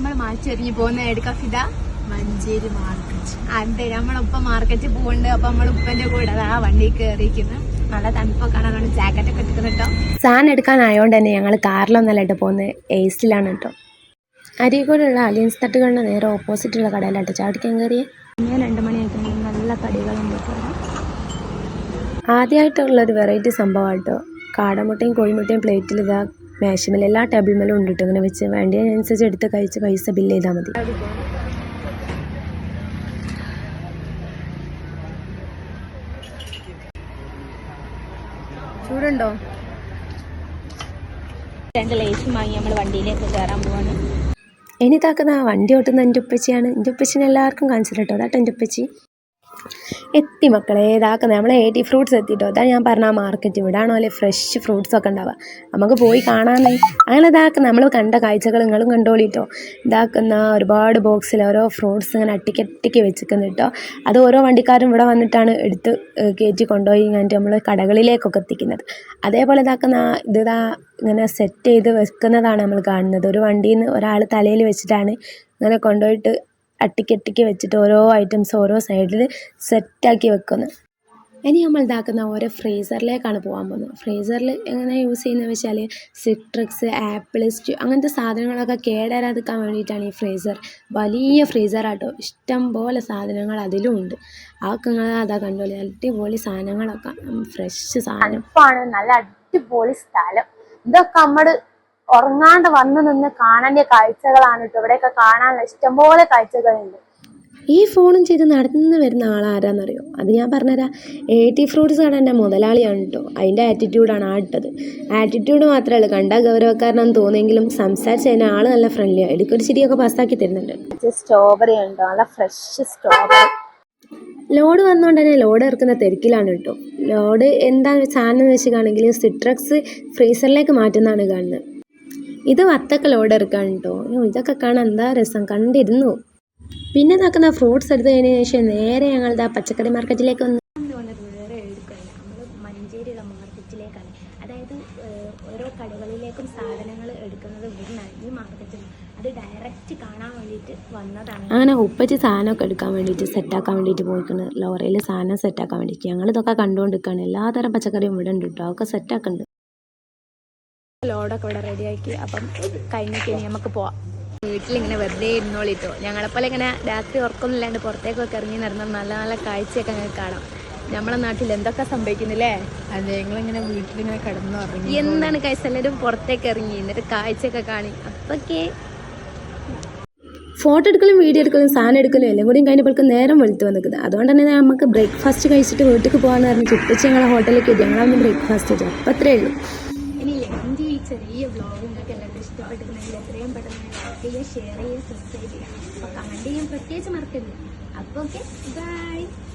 നമ്മൾ മാറ്റിയൊരിഞ്ഞ് പോകുന്ന എടുക്കാം ഫിദ മഞ്ചേരി മാർക്കറ്റ്. അതെ, നമ്മളിപ്പ മാർക്കറ്റിൽ പോകുന്നുണ്ട്. അപ്പൊ നമ്മൾ ഉപ്പന്റെ കൂടെ ആ വണ്ടി കയറിയിരിക്കുന്നു. നല്ല തണുപ്പൊക്കെ കാണാൻ ജാക്കറ്റ് ഒക്കെ എടുക്കുന്നു കേട്ടോ. സാധനം എടുക്കാനായോണ്ട് തന്നെ ഞങ്ങൾ കാറിലൊന്നല്ല കേട്ടോ പോകുന്നത്, എയ്സിലാണ് കേട്ടോ. അരീക്കോടുള്ള അലിയൻസ് തട്ടുകളുടെ നേരെ ഓപ്പോസിറ്റുള്ള കടയിലാട്ടോ ചാടിക്കാൻ കയറിയേ. 2 മണിയായിട്ട് നല്ല കടികളും ആദ്യമായിട്ടുള്ളൊരു വെറൈറ്റി സംഭവം കേട്ടോ. കാടമുട്ടയും കോഴിമുട്ടയും പ്ലേറ്റിൽ ഇതാ മേശമേലും എല്ലാ ടേബിൾ മേലും ഉണ്ട് കേട്ടോ. ഇങ്ങനെ വെച്ച് വേണ്ടതിനനുസരിച്ച് എടുത്ത് കഴിച്ച് പൈസ ബില്ല് ചെയ്താൽ മതി. ചൂടുണ്ടോ? 2 ലേസും വാങ്ങി നമ്മൾ വണ്ടിയിലേക്ക് കയറാൻ പോവാണ്. ഇനി താക്കുന്ന വണ്ടി ഓട്ടുന്ന എൻ്റെ ഉപ്പച്ചിയാണ്. എൻ്റെ ഉപ്പച്ചിനെ എല്ലാവർക്കും കാണിച്ചിട്ട് കേട്ടോ. അതാട്ടോ എൻ്റെ ഉപ്പച്ചി. എത്തി മക്കളെ, ഇതാക്കുന്നത് നമ്മൾ 80 ഫ്രൂട്ട്സ് എത്തിയിട്ടോ. അതാണ് ഞാൻ പറഞ്ഞ ആ മാർക്കറ്റ്. ഇവിടാണോ അല്ലെ ഫ്രഷ് ഫ്രൂട്ട്സ് ഒക്കെ ഉണ്ടാവുക, നമുക്ക് പോയി കാണാനേ. അങ്ങനെ ഇതാക്കുന്ന നമ്മൾ കണ്ട കാഴ്ചകൾ നിങ്ങളും കണ്ടോളിട്ടോ. ഇതാക്കുന്ന ഒരുപാട് ബോക്സിൽ ഓരോ ഫ്രൂട്ട്സ് ഇങ്ങനെ അട്ടിക്കട്ടിക്ക് വെച്ചിരിക്കുന്നു കേട്ടോ. അത് ഓരോ വണ്ടിക്കാരും ഇവിടെ വന്നിട്ടാണ് എടുത്ത് കയറ്റി കൊണ്ടുപോയി കഴിഞ്ഞിട്ട് നമ്മൾ കടകളിലേക്കൊക്കെ എത്തിക്കുന്നത്. അതേപോലെ ഇതാക്കുന്ന ഇതാ ഇങ്ങനെ സെറ്റ് ചെയ്ത് വെക്കുന്നതാണ് നമ്മൾ കാണുന്നത്. ഒരു വണ്ടിയിൽ നിന്ന് ഒരാൾ തലയിൽ വെച്ചിട്ടാണ് ഇങ്ങനെ കൊണ്ടുപോയിട്ട് അട്ടിക്കട്ടിക്ക് വെച്ചിട്ട് ഓരോ ഐറ്റംസ് ഓരോ സൈഡിൽ സെറ്റാക്കി വെക്കുന്നത്. ഇനി നമ്മൾ ഇതാക്കുന്ന ഓരോ ഫ്രീസറിലേക്കാണ് പോകാൻ പോകുന്നത്. ഫ്രീസറിൽ എങ്ങനെ യൂസ് ചെയ്യുന്നത് വെച്ചാൽ സിട്രക്സ്, ആപ്പിൾ, അങ്ങനത്തെ സാധനങ്ങളൊക്കെ കേടരാതിരിക്കാൻ വേണ്ടിയിട്ടാണ് ഈ ഫ്രീസർ. വലിയ ഫ്രീസറാട്ടോ, ഇഷ്ടം പോലെ സാധനങ്ങൾ അതിലും ഉണ്ട്. അതൊക്കെ നിങ്ങൾ അതാ കണ്ടോളി, അടിപൊളി സാധനങ്ങളൊക്കെ, ഫ്രഷ് സാധനം. നല്ല അടിപൊളി സ്ഥലം. ഇതൊക്കെ നമ്മൾ ഉറങ്ങാണ്ട് വന്നു നിന്ന് കാണേണ്ട കാഴ്ചകളാണ് കേട്ടോ. ഇവിടെയൊക്കെ കാണാനുള്ള ഇഷ്ടംപോലെ കാഴ്ചകളുണ്ട്. ഈ ഫോണും ചെയ്ത് നടന്നു വരുന്ന ആളാരാന്നറിയോ? അത് ഞാൻ പറഞ്ഞുതരാം. 80 ഫ്രൂട്ട്സ് കടൻ്റെ മുതലാളിയാണ് കേട്ടോ. അതിൻ്റെ ആറ്റിറ്റ്യൂഡാണ് ആ ഇട്ടത്. ആറ്റിറ്റ്യൂഡ് മാത്രമേ ഉള്ളൂ, കണ്ടാൽ ഗൗരവക്കാരനാണെന്ന് തോന്നിയെങ്കിലും സംസാരിച്ച് കഴിഞ്ഞാൽ ആൾ നല്ല ഫ്രണ്ട്ലിയാണ്. ഇടയ്ക്കൊരു ചിരിയൊക്കെ പാസ്സാക്കി തരുന്നുണ്ട്. സ്ട്രോബെറി ഉണ്ടോ, നല്ല ഫ്രഷ് സ്ട്രോബെറി. ലോഡ് വന്നുകൊണ്ട് തന്നെ ലോഡ് ഇറക്കുന്ന തിരക്കിലാണ് കേട്ടോ. ലോഡ് എന്താ സാധനം എന്ന് വെച്ചിട്ടാണെങ്കിൽ സിട്രക്സ് ഫ്രീസറിലേക്ക് മാറ്റുന്നതാണ് കാണുന്നത്. ഇത് വത്തക്ക ലോഡ് ഇറക്കാണ് കേട്ടോ. ഇതൊക്കെ കാണാൻ എന്താ രസം, കണ്ടിരുന്നു. പിന്നെ ഇതാക്കുന്ന ഫ്രൂട്ട്സ് എടുത്ത് കഴിഞ്ഞതിന് ശേഷം നേരെ ഞങ്ങളുടെ പച്ചക്കറി മാർക്കറ്റിലേക്ക് വന്നു. വേറെ എടുക്കുകയല്ല, നമ്മൾ മഞ്ചേരിയുള്ള മാർക്കറ്റിലേക്കാണ്. അതായത് ഓരോ കടകളിലേക്കും സാധനങ്ങൾ എടുക്കുന്നത് ഇവിടുന്നാണ്, ഈ മാർക്കറ്റിൽ. അത് ഡയറക്റ്റ് കാണാൻ വേണ്ടിയിട്ട് വന്നതാണ്. അങ്ങനെ ഉപ്പച്ചി സാധനമൊക്കെ എടുക്കാൻ വേണ്ടിയിട്ട് സെറ്റാക്കാൻ വേണ്ടിയിട്ട് പോയിക്കുന്നത്, ലോറിയിൽ സാധനം സെറ്റാക്കാൻ വേണ്ടിയിട്ട്. ഞങ്ങളിതൊക്കെ കണ്ടുകൊണ്ടിരിക്കുകയാണ്. എല്ലാതരം പച്ചക്കറിയും ഇവിടെ ഉണ്ട് കേട്ടോ, അതൊക്കെ സെറ്റാക്കുന്നുണ്ട്. ലോഡൊക്കെ ഇവിടെ റെഡിയാക്കി. അപ്പം കഴിഞ്ഞിട്ട് നമുക്ക് പോവാം. വീട്ടിലിങ്ങനെ വെറുതെ ഇരുന്നോളിട്ടോ. ഞങ്ങളെപ്പോലെ ഇങ്ങനെ രാത്രി ഉറക്കമൊന്നുമില്ലാണ്ട് പുറത്തേക്കൊക്കെ ഇറങ്ങി നടന്ന നല്ല നല്ല കാഴ്ചയൊക്കെ അങ്ങനെ കാണാം. നമ്മളെ നാട്ടിൽ എന്തൊക്കെ സംഭവിക്കുന്നില്ലേ? അതെ, ഞങ്ങളിങ്ങനെ വീട്ടിലിങ്ങനെ കിടന്നു ഇറങ്ങി. എന്താണ് കഴിച്ച എല്ലാവരും പുറത്തേക്ക് ഇറങ്ങി എന്നിട്ട് കാഴ്ചയൊക്കെ കാണി. അപ്പൊക്കെ ഫോട്ടോ എടുക്കലും വീഡിയോ എടുക്കലും സാധനം എടുക്കലും എല്ലാം കൂടിയും കഴിഞ്ഞപ്പോഴേക്കും നേരം വെളുത്ത് വന്നിരിക്കുന്നത്. അതുകൊണ്ട് തന്നെ നമുക്ക് ബ്രേക്ക്ഫാസ്റ്റ് കഴിച്ചിട്ട് വീട്ടിൽ പോകാമെന്ന് പറഞ്ഞിട്ട് ഉപ്പച്ചി ഞങ്ങളെ ഹോട്ടലിലേക്ക് എത്തി. ഞങ്ങളൊന്ന് ബ്രേക്ക്ഫാസ്റ്റ് ചെയ്തു. അപ്പം അത്രേ ഉള്ളൂ. ഇനി എൻ്റെ ഈ ചെറിയ വ്ളോഗ് നിങ്ങൾക്ക് എല്ലാവർക്കും ഇഷ്ടപ്പെട്ടിട്ടുണ്ടെങ്കിൽ എത്രയും പെട്ടെന്ന് ലൈക്ക് ചെയ്യുക, ഷെയർ ചെയ്യുക, സബ്സ്ക്രൈബ് ചെയ്യുക. അപ്പോൾ കമൻറ്റ് ചെയ്യാൻ പ്രത്യേകിച്ച് മറക്കരുത്. അപ്പോൾ ഓക്കെ, ബൈ.